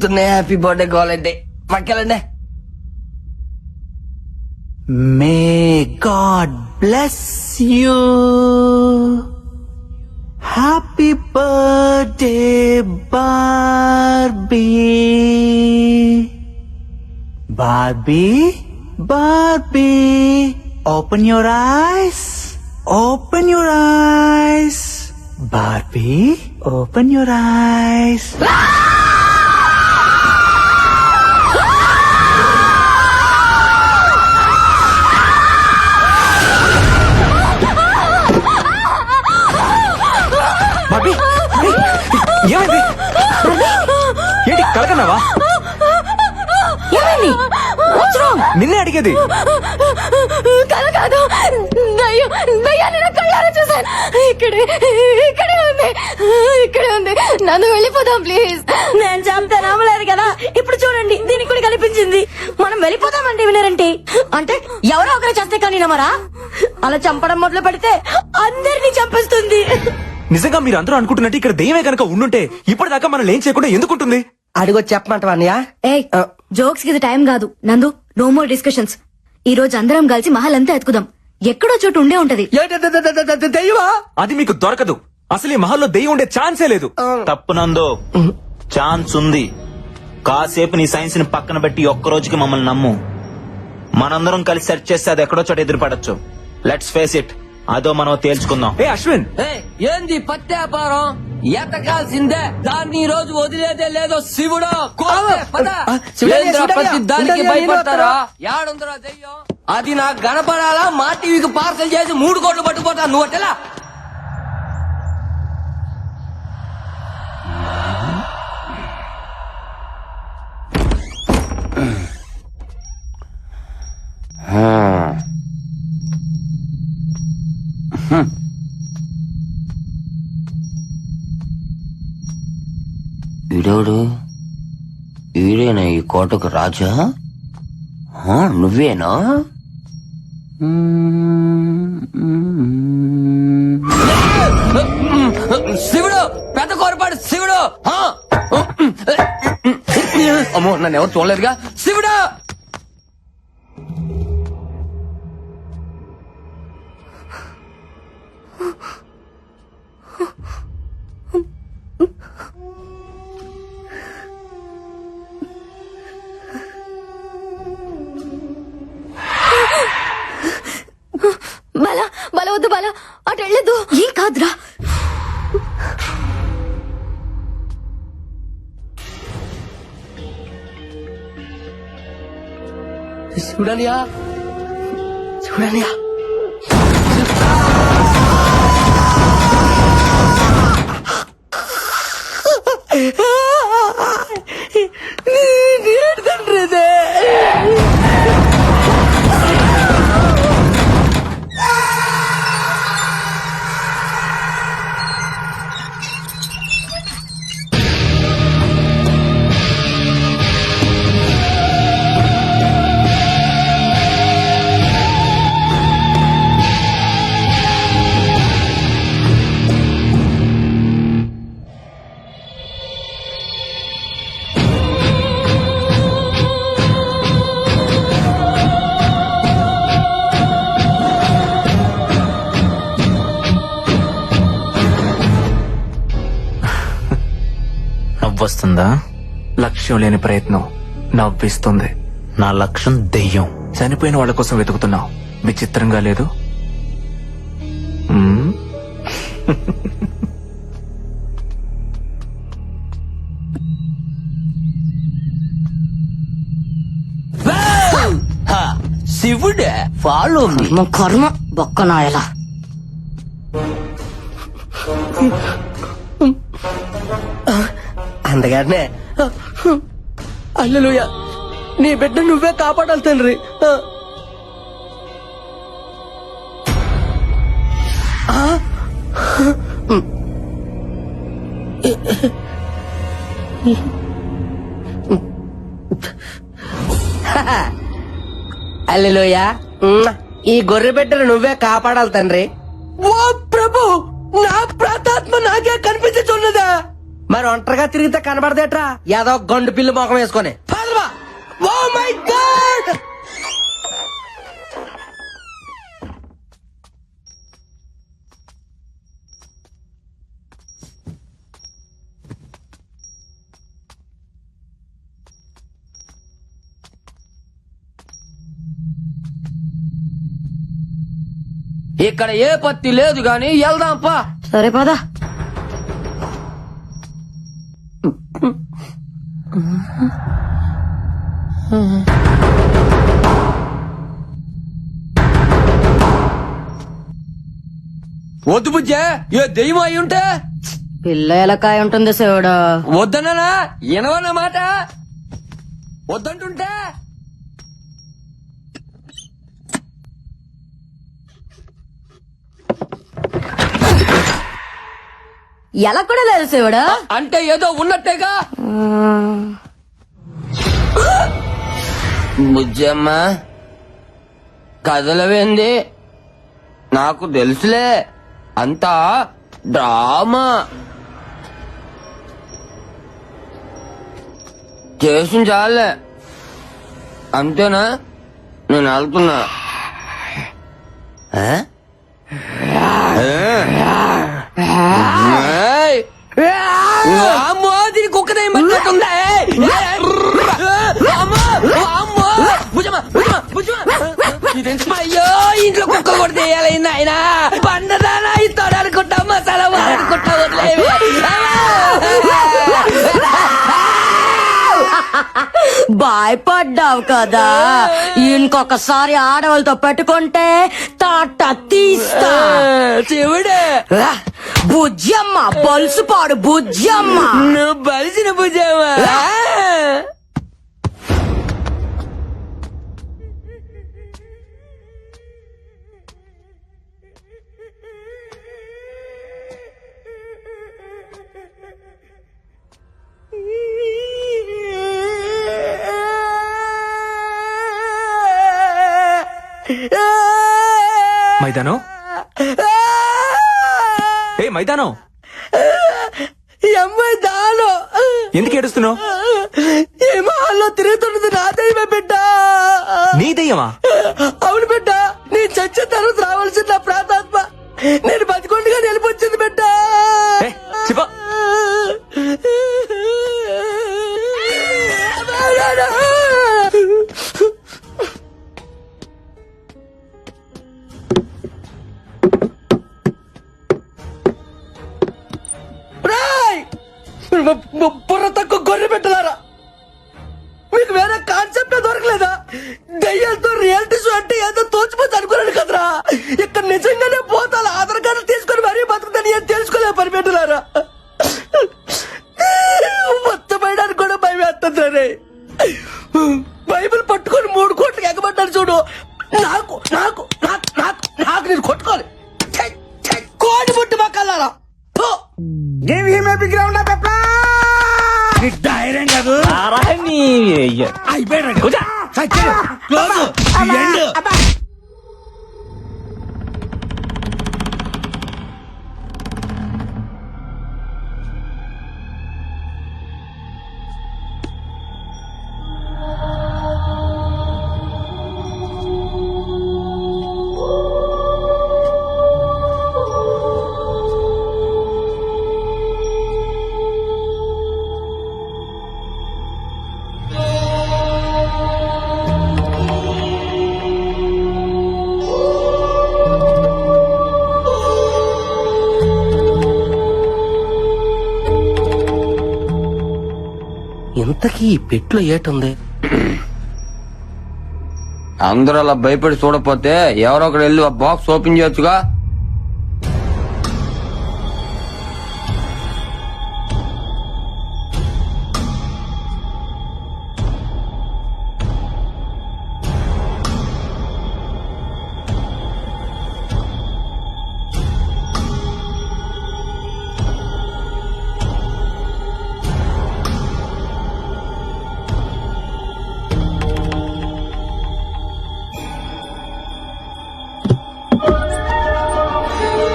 Happy birthday కావాలంటే పక్కెళ్ళండి. May God bless you. Happy birthday Barbie. Barbie Barbie open your eyes. Open your eyes. Barbie open your eyes. Bobby ఏమైంది? ఏంటి కలకన్నావా? ఏమైంది? నిన్నే అడిగేది. కల కాదు, దయ్యం. దయ్యాన్ని నా కళ్ళారా చూశాను. ఇక్కడే ఉంది. నన్ను వెళ్ళిపోదాం ప్లీజ్. నేను చెప్తే నమ్మలేదు కదా, ఇప్పుడు చూడండి దీనికి కూడా కనిపించింది. మనం వెళ్ళిపోదామంటే వినరంటే అంటే ఎవరో ఒకరు చేస్తే కానీ నమ్మరా? అలా చంపడం మొదలు పెడితే అందరినీ చంపేస్తుంది. నిజంగా మీరు అందరూ అనుకుంటున్నట్టు ఇక్కడ దెయ్యమే కనుక ఉండుంటే ఇప్పటిదాకా మనం ఏం చేయకుండా ఎందుకుంటుంది? అడిగొచ్చి చెప్పమంటావా అన్నయ్య? ఏయ్, జోక్స్ కి ఇది టైం కాదు. నందు, నో మోర్ డిస్కషన్స్. ఈ రోజు అందరం కలిసి మహల్ అంతా ఎత్తుకుదాం. ఎక్కడో చోటు ఉండే ఉంటది. దెయ్యమా? అది మీకు దొరకదు. అసలు ఈ మహల్లో దెయ్యం ఉండే ఛాన్సే లేదు. తప్పునందో ఛాన్స్ ఉంది. కాసేపు నీ సైన్స్ ని పక్కన పెట్టి ఒక్క రోజుకి మమ్మల్ని నమ్ము. మనందరం కలిసి సెర్చ్ చేస్తే అది ఎక్కడో చోట ఎదురుపడచ్చు. Let's face it. అదో మనం తేల్చుకుందాం. ఏ అశ్విన్, ఏంది పత్యాపారం? ఎతకాల్సిందే. దాన్ని ఈ రోజు వదిలేదే లేదో శివుడు. దానికి భయపడతారా? యాడుందరా దెయ్యం? అది నాకు కనపడాలా? మా టీవీకి పార్సల్ చేసి 3 కోట్లు పట్టుకుపోతా. నువ్వు అట్టెలా? వీడోడు వీడేనా ఈ కోటకు రాజా? నువ్వేనా? శివుడు, పెద్ద కోరపాడు శివుడు. అమ్మో, నన్ను ఎవరు చూడలేదుగా. శివుడు! బల వద్దు, బల అటు వెళ్ళదు. ఏం కాదురా. చూడనియా, చూడనియా. నవ్వొస్తుందా? లక్ష్యం లేని ప్రయత్నం నవ్విస్తుంది. నా లక్ష్యం దెయ్యం. చనిపోయిన వాళ్ళ కోసం వెతుకుతున్నావు. విచిత్రంగా లేదు? శివుడే ఫాలో మీ. కర్మ బొక్కనాయలా. అందగానే అల్లెలుయా, నీ బిడ్డ నువ్వే కాపాడాలి తండ్రి. అల్లెలుయా, ఈ గొర్రె బిడ్డను నువ్వే కాపాడాలి తండ్రి. ఓ ప్రభు, నా ప్రాతాత్మ నాకే కనిపించుచున్నదా? మరి ఒంటరిగా తిరిగితే కనబడదేట్రా ఏదో గండు పిల్లి మొఖం వేసుకొని ఓ మై గాడ్ ఇక్కడ ఏ పత్తి లేదు గాని వెళ్దాంపా. సరే పదా. వద్దు బుజ్జే, ఏ దెయ్యం అయి ఉంటే పిల్ల ఎలకాయ ఉంటుంది శివుడు. వద్దన్నా వినవన్న మాట. వద్దంటుంటే ఎలా కూడా లేదు శివుడు. అంటే ఏదో ఉన్నట్టేగా. బుజ్జమ్మ కదలవేంది? నాకు తెలుసులే, అంతా డ్రామా చేసిన చాలే. అంతేనా? నేను వెళ్తున్నా. అమ్మో దీని కుక్కదే మట్టుందా? అయ్యో ఇంట్లో కుక్క కూడా తీయాలైంది ఆయన. పండదానా ఇస్తాడు అనుకుంటా, మసాలా అనుకుంటా వదిలేవి. భయపడ్డావు కదా, ఇంకొకసారి ఆడవాళ్ళతో పెట్టుకుంటే తాట తీస్తా. చెవుడే బుజ్జమ్మ బొలుసుపాడు బుజ్జమ్మ. నువ్వు బలిసిన బుజ్జమ్మ. మైదానం, ఏ మైదానం, అమ్మాయి దాను ఎందుకు ఏడుస్తున్నావు? ఈ మహల్లో తిరుగుతున్నది నా దైవమే బిడ్డ. నీ దెయ్యమా? అవును బిడ్డ, నీ చచ్చే తర్వాత రావాల్సిన నా ప్రాతాత్మ నేను బతికొండగా నిలిపొచ్చింది బిడ్డ. ఏ, చెప్ప. బుర్ర తక్కువ గొర్రె పెట్టలారా, మీకు వేరే కాన్సెప్ట్ దొరకలేదా? దయ్యాలతో రియాలిటీ షో అంటే ఏదో తోచిపోతే అనుకున్నాను కదరా. ఇక్కడ నిజంగానే పోతాను ఆధార్ కార్డు తీసుకొని మరీ బతుకుతాను ఏం తెలుసుకోలే పని పెట్టలారా. మొత్తం వేయడానికి కూడా భయం వేస్తుంది. బైబిల్ పట్టుకొని 3 కోట్లకి ఎగబడ్డాను చూడు. నాకు నాకు నాకు నాకు నాకు నేను కొట్టుకోవాలి. కోడి ముట్టి మొక్కలారా. ధైర్యం కాదు అయిపోయాడు. ఇంతకీ ఈ పెట్లో ఏటుంది? అందరూ అలా భయపడి చూడపోతే ఎవరో ఒకరు వెళ్ళి ఆ బాక్స్ ఓపెన్ చేయొచ్చుగా.